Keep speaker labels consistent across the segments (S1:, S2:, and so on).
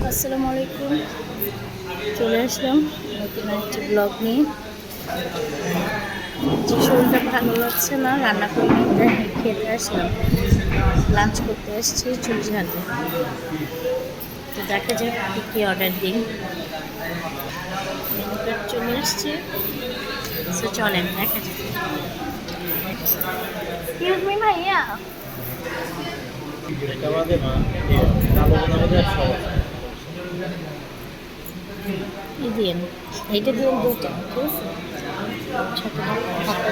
S1: আসসালামু আলাইকুম। চলে আসলাম নতুন একটি ব্লগ নিয়ে। যে শরীরটা ভালো লাগছে না, রান্না করে খেতে আসলাম, লাঞ্চ করতে আসছি চুলঝালে। তো দেখা যাক কী কী অর্ডার দিই। মেনু কার্ড চলে আসছে, তো চলেন দেখা যাক। এক্সকিউজ মি ভাইয়া, ই দিয়েন, এইটা দিয়েন দুইটা, ঠিক আছে? ছোটো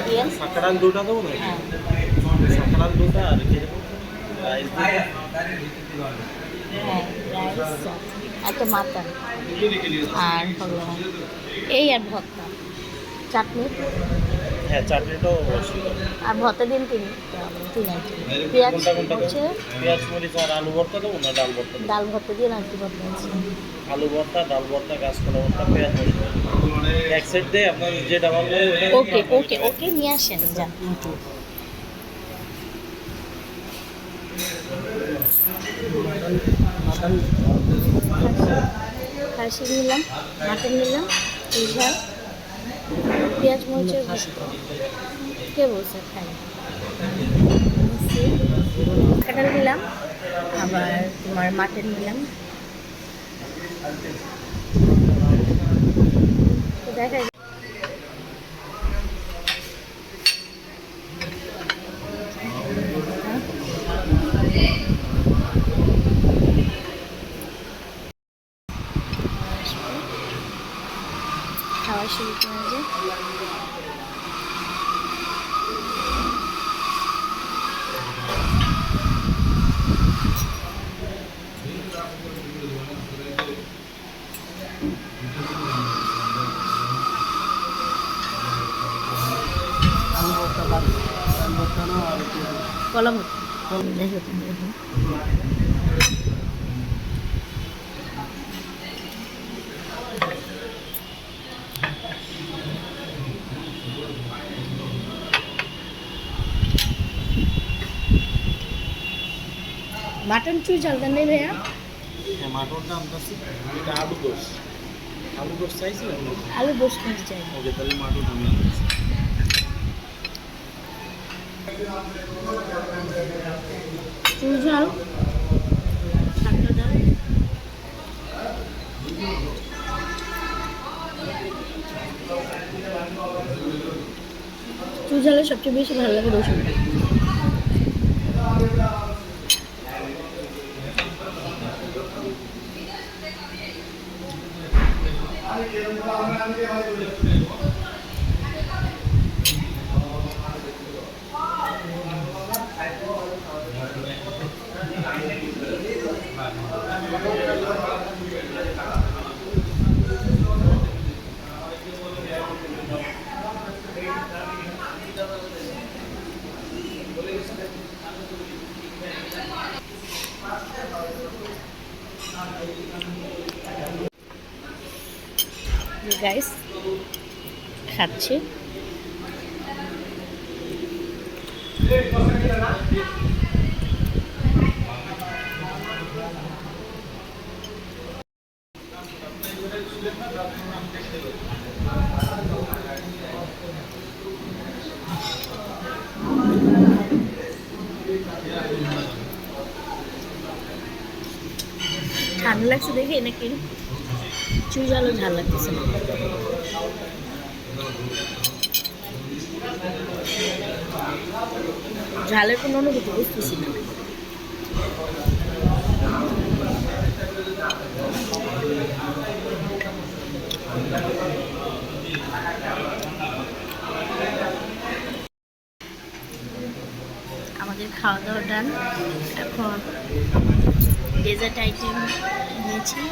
S1: দিয়েন।
S2: সাকারাল দুটা দেবো না?
S1: হ্যাঁ,
S2: সাকারাল দুটা আর কি দেবো? রাইস দুটা।
S1: হ্যাঁ রাইস, একটা মাটন, আর হলো এই আর ভর্তা, চাটনি,
S2: হ্যাঁ, চাটনিটাও অবশ্যই।
S1: আর ভর্তা দিন তিন আইটেম। পেঁয়াজ
S2: কোনটা কোনটা
S1: হচ্ছে
S2: পেঁয়াজ মরিচ আর আলু ভর্তা দেবো না ডাল ভর্তা দেবো?
S1: ডাল ভর্তা দিয়ে আর কি ভর্তা আছে?
S2: আলু ভর্তা, ডাল ভর্তা, কাঁচকলা ভর্তা, পেঁয়াজ মরিচ ভর্তা। এক সেট দিয়ে আপনার যেটা ভালো লাগে
S1: ওকে ওকে ওকে, নিয়ে আসেন যান। খাসি নিলাম, মাটন নিলাম, ঝাল, পেঁয়াজ মরিচের ভর্তা। কে বলছে খাই? কাঁঠাল নিলাম, আবার তোমার মাটন নিলাম। তো দেখা যায় খাওয়া শুরু করে যে কলা ভর্তা। দেখো দেখো, মাটন চুই ঝালটা নেই ভাইয়া?
S2: হ্যাঁ, মাটনটা আপনার এটা আলু দোষ। আলু দোষ চাইছিলেন?
S1: আলু গোশ কিনতে চাই।
S2: ওকে, তাহলে মাটন আমি আনতেছি।
S1: চুই ঝাল, শাকটা ডাল, চুই ঝালের সবচেয়ে বেশি ভালো লাগে রসুনটা। গাইস খাচ্ছি। ঠান্ডা লাগছে দেখে নাকি চুই ঝালও ঝাল লাগতেছে না। ঝালের কোনো অনুভূতি বুঝতেছি না। আমাদের খাওয়া দাওয়া ডান। এখন ডেজার্ট আইটেম নিয়েছি,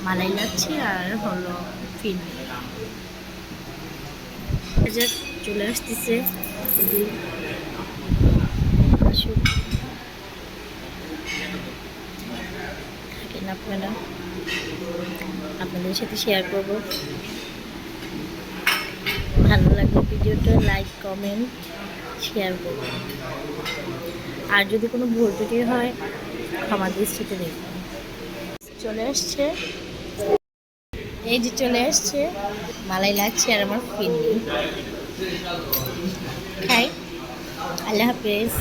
S1: মালাই লাচ্ছি আর হলো ফিন। ডেজার্ট চলে আসতেছে, আসুক, থাকেন আপনারা, আপনাদের সাথে শেয়ার করব। ভালো লাগলে ভিডিওটা লাইক কমেন্ট শেয়ার করবেন। আর যদি কোনো ভুল ত্রুটি হয় ক্ষমা দৃষ্টিতে দেখবেন। চলে আসছে, এই যে চলে আসছে মালাই লাচ্ছি আর আমার ফিরনি। খাই। আল্লাহ হাফেজ।